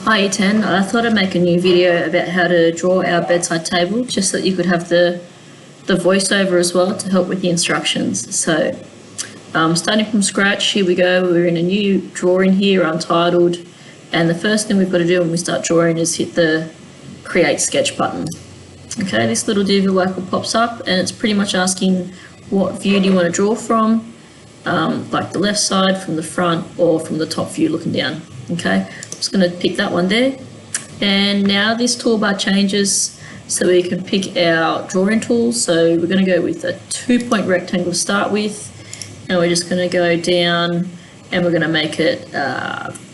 Hi E10, I thought I'd make a new video about how to draw our bedside table, just so that you could have the voiceover as well to help with the instructions. So starting from scratch, here we go. We're in a new drawing here, untitled, and the first thing we've got to do when we start drawing is hit the create sketch button. Okay, this little div icon pops up and it's pretty much asking what view do you want to draw from, like the left side, from the front, or from the top view looking down. Okay, I'm just going to pick that one there, and now this toolbar changes so we can pick our drawing tools. So we're going to go with a 2-point rectangle to start with, and we're just going to go down and we're going to make it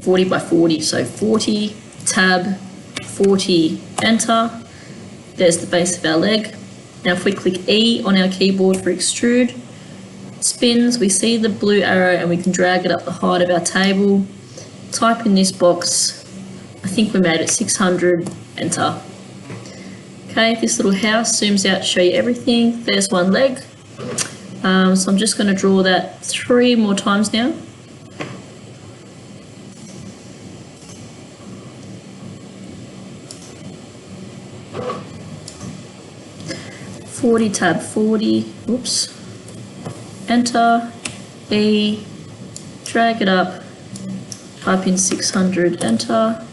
40 by 40, so 40, tab, 40, enter. There's the base of our leg. Now if we click E on our keyboard for extrude, it spins, we see the blue arrow and we can drag it up the height of our table. Type in this box, I think we made it 600, enter. Okay, this little house zooms out to show you everything. There's one leg. So I'm just going to draw that 3 more times now. Tab 40, oops, enter, E, drag it up, type in 600, enter,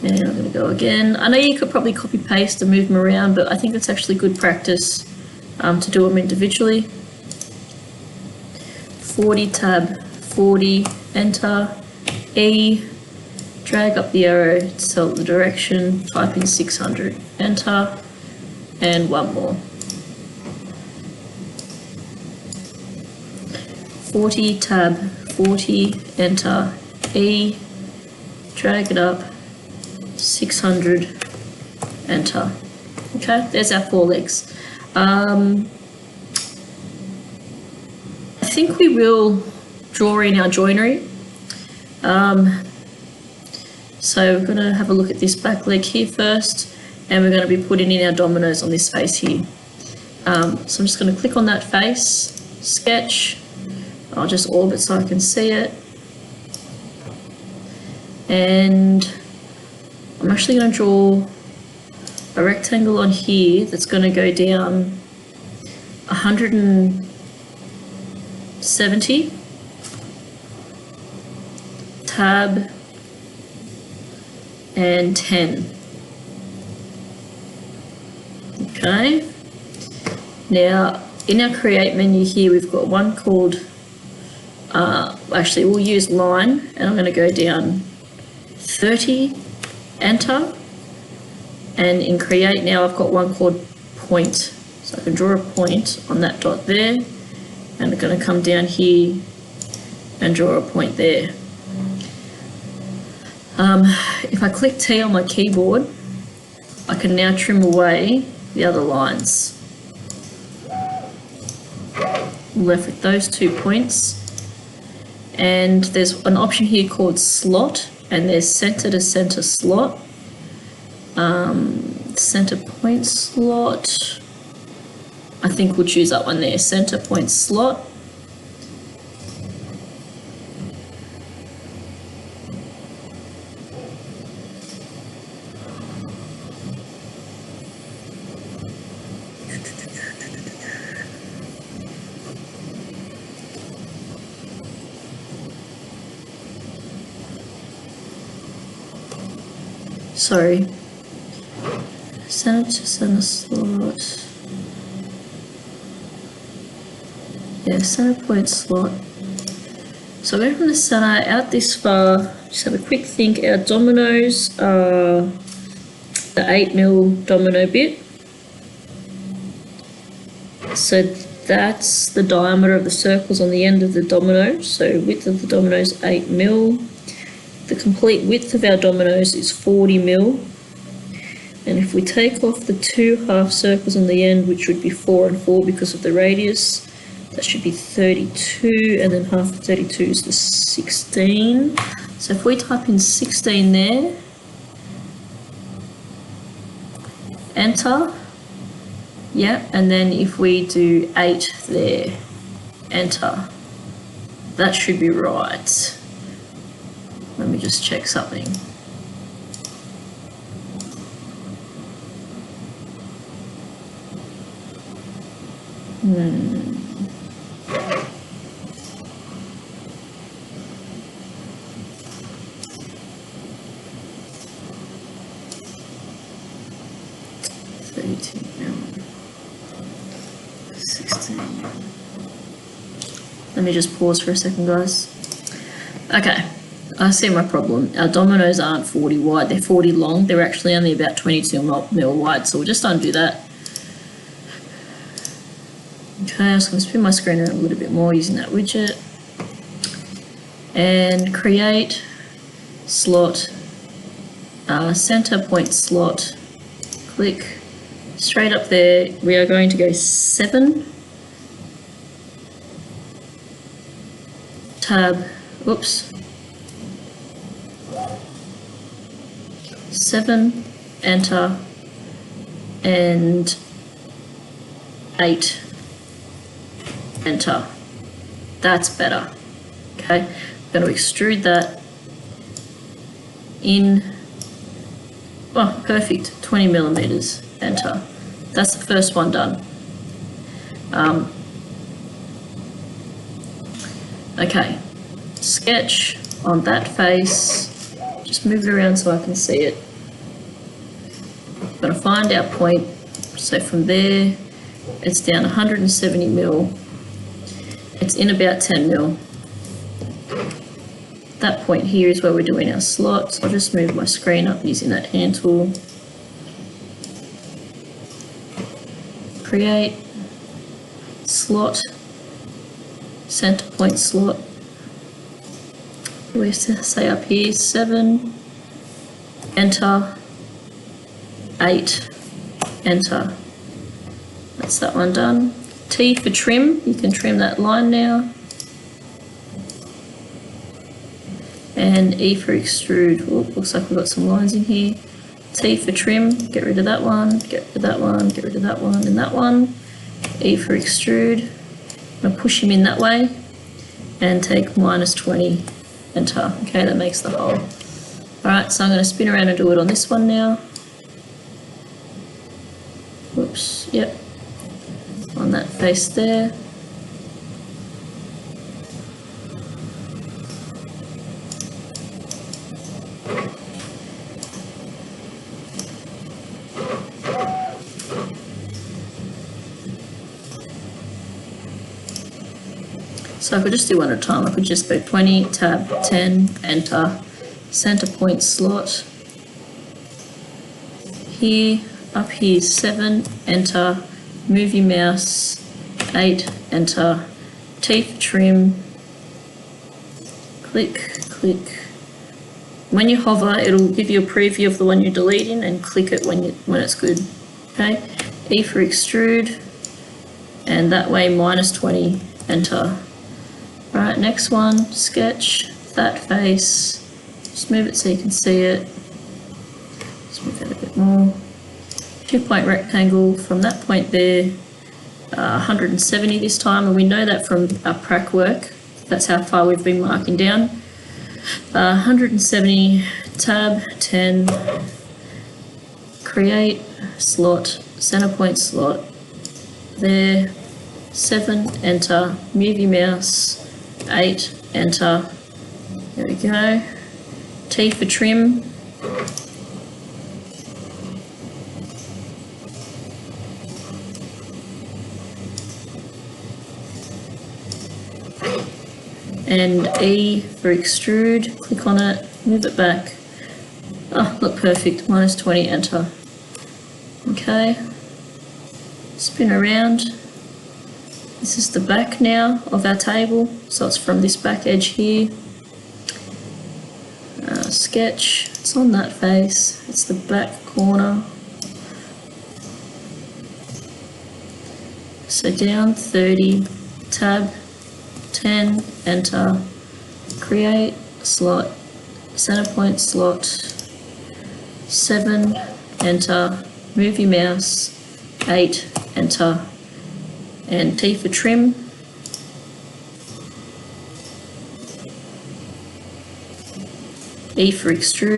and I'm going to go again. I know you could probably copy paste and move them around, but I think it's actually good practice to do them individually. 40, tab 40, enter, E, drag up the arrow to tell the direction, type in 600, enter, and one more. 40, tab 40, enter, E, drag it up, 600, enter. Okay, there's our 4 legs. I think we will draw in our joinery. So we're going to have a look at this back leg here first, and we're going to be putting in our dominoes on this face here. So I'm just going to click on that face, sketch, I'll just orbit so I can see it, and I'm actually going to draw a rectangle on here that's going to go down 170, tab, and 10. Okay, now in our create menu here we've got one called, actually we'll use line, and I'm going to go down 30, enter, and in create now I've got one called point, so I can draw a point on that dot there, and I'm going to come down here and draw a point there. If I click T on my keyboard, I can now trim away the other lines. I'm left with those 2 points, and there's an option here called slot, and there's center to center slot, center point slot. I think we'll choose that one there, center point slot. Sorry, center to center slot. Yeah, center point slot. So going from the center out this far, just have a quick think. Our dominoes are the 8mm domino bit. So that's the diameter of the circles on the end of the domino. So width of the domino is 8mm. The complete width of our dominoes is 40mm, and if we take off the 2 half circles on the end, which would be 4 and 4 because of the radius, that should be 32, and then half of 32 is the 16. So if we type in 16 there, enter, yeah, and then if we do 8 there, enter, that should be right. Let me just check something. Let me just pause for a second, guys. Okay, I see my problem. Our dominoes aren't 40 wide, they're 40 long. They're actually only about 22 mil wide, so we'll just undo that. Okay, I'm just going to spin my screen around a little bit more using that widget. And create slot, center point slot, click straight up there. We are going to go 7, tab, oops, 7, enter, and 8, enter. That's better. Okay, I'm going to extrude that in, oh, perfect, 20 millimeters, enter. That's the first one done. Okay, sketch on that face, just move it around so I can see it. I'm going to find our point, so from there, it's down 170 mil, it's in about 10 mil. That point here is where we're doing our slots. I'll just move my screen up using that hand tool. Create, slot, center point slot. We say up here 7, enter, 8, enter. That's that one done. T for trim, you can trim that line now. And E for extrude. Oh, looks like we've got some lines in here. T for trim, get rid of that one, get rid of that one, get rid of that one and that one. E for extrude, I'm going to push him in that way and take -20, enter. Okay, that makes the hole. Alright, so I'm going to spin around and do it on this one now. Whoops, yep, on that face there. So I could just do one at a time. I could just go 20, tab, 10, enter, center point slot. Here, up here 7, enter, move your mouse, 8, enter, T for trim, click, click. When you hover, it'll give you a preview of the one you're deleting and click it when it's good. Okay, E for extrude, and that way -20, enter. Right, next one, sketch that face, just move it so you can see it, just move that a bit more, 2-point rectangle from that point there, 170 this time, and we know that from our prac work, that's how far we've been marking down. 170, tab, 10, create, slot, center point slot, there, 7, enter, move your mouse, 8, enter, there we go, T for trim, and E for extrude, click on it, move it back, oh look perfect, -20, enter, okay, spin around. This is the back now of our table, so it's from this back edge here. Sketch, it's on that face, it's the back corner. So down 30, tab, 10, enter, create, slot, center point slot, 7, enter, move your mouse, 8, enter, and T for trim, E for extrude,